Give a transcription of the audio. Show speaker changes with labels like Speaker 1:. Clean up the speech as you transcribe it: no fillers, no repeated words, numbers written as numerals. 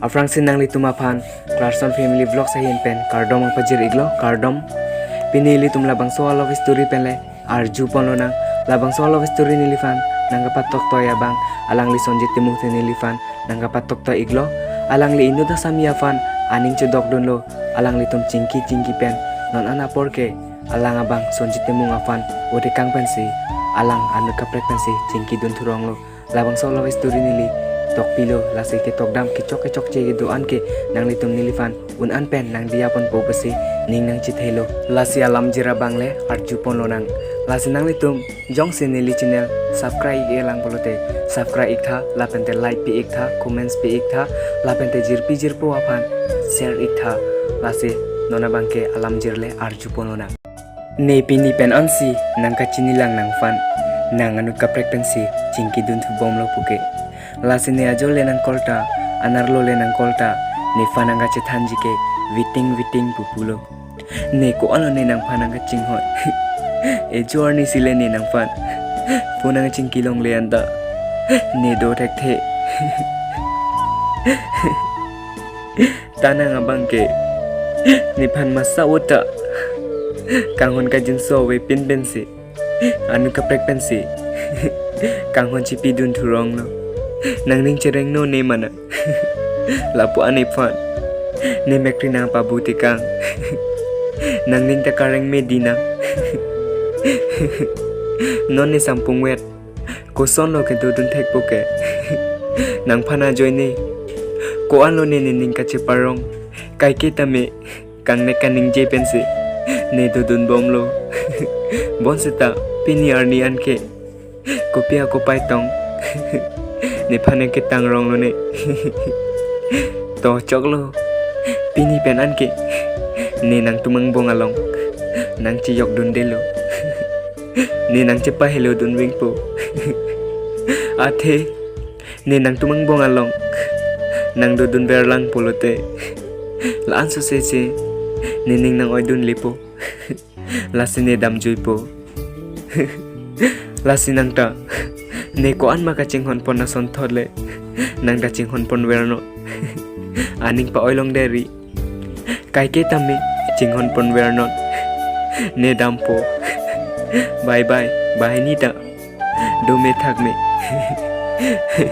Speaker 1: Afrang sinang li tumaphan Clarkson family vlog sa hin pen kardom ang pajir iglo kardom pinili tum labang so love story pen le arju pon nang labang so love story nilifan nang kapatok to yabang alang li sonjit timung nilifan nang kapatok to iglo alang li inu da samia fan aning cedok don lo alang li tum cingki pen non ana porke alang abang sonjit timung afan ode kang pen si alang anu kaprek pen si cingki don turong lo labang so love story nili tok pilo lasik ke tok dam kecok je doan ke nang litum nilifan un an pen nang dia pon po besi ning nang chithelo lasi alam jira bangle arju pon lo nang lasi nang litum jong se nili channel subscribe e lang bolote subscribe ik tha lapen te like pi ik tha comments pi ik tha lapen te jir po apan share ik tha lasi nona bangke alam jirle arju pon lo nang ne pini pen ansi nang kachini lang nang fan nang anu kaprek pensi cingki dun thu bom lo puke lasi ne ajo le nang kolta anarlo le nang kolta ne fananga che thanjike witing pupulo ne ko alo ne nang fananga chinghot e journey sile ne nang fan punanga chingkilong le anda ne do thek the tanang abangke ne phan masa uta kanghon ka jinso we pin pensi anu kaprek pensi kanghon chipi dun thurong lo nang ning cereng no ne mana lapu ane fan ne mekri nang pabuti kang nang ning takareng medina non ne sampung wet ko son lo ke dudun thek poke nang phana joy ne ko an lo ne ning ka che parong kai ke tame kang ne kaning je pensi ne dudun bom lo bon sita pini arni an ke kopia ko paitong ne phane ke tang rong lo ne to chok lo pini pen an ke ne nang tumang bong along nang chi yok dun delo ne nang che pa hello dun wing po athe ne nang tumang bong along nang do dun berlang polote la an so se ne ning nang oi dun lipo lasine dam jui po lasinang ta ne ko an maka chinghon pon na son thole nang da chinghon pon werno aning pa oilong deri kai ke tame chinghon pon werno ne dampo bye bye ni ta do me thak me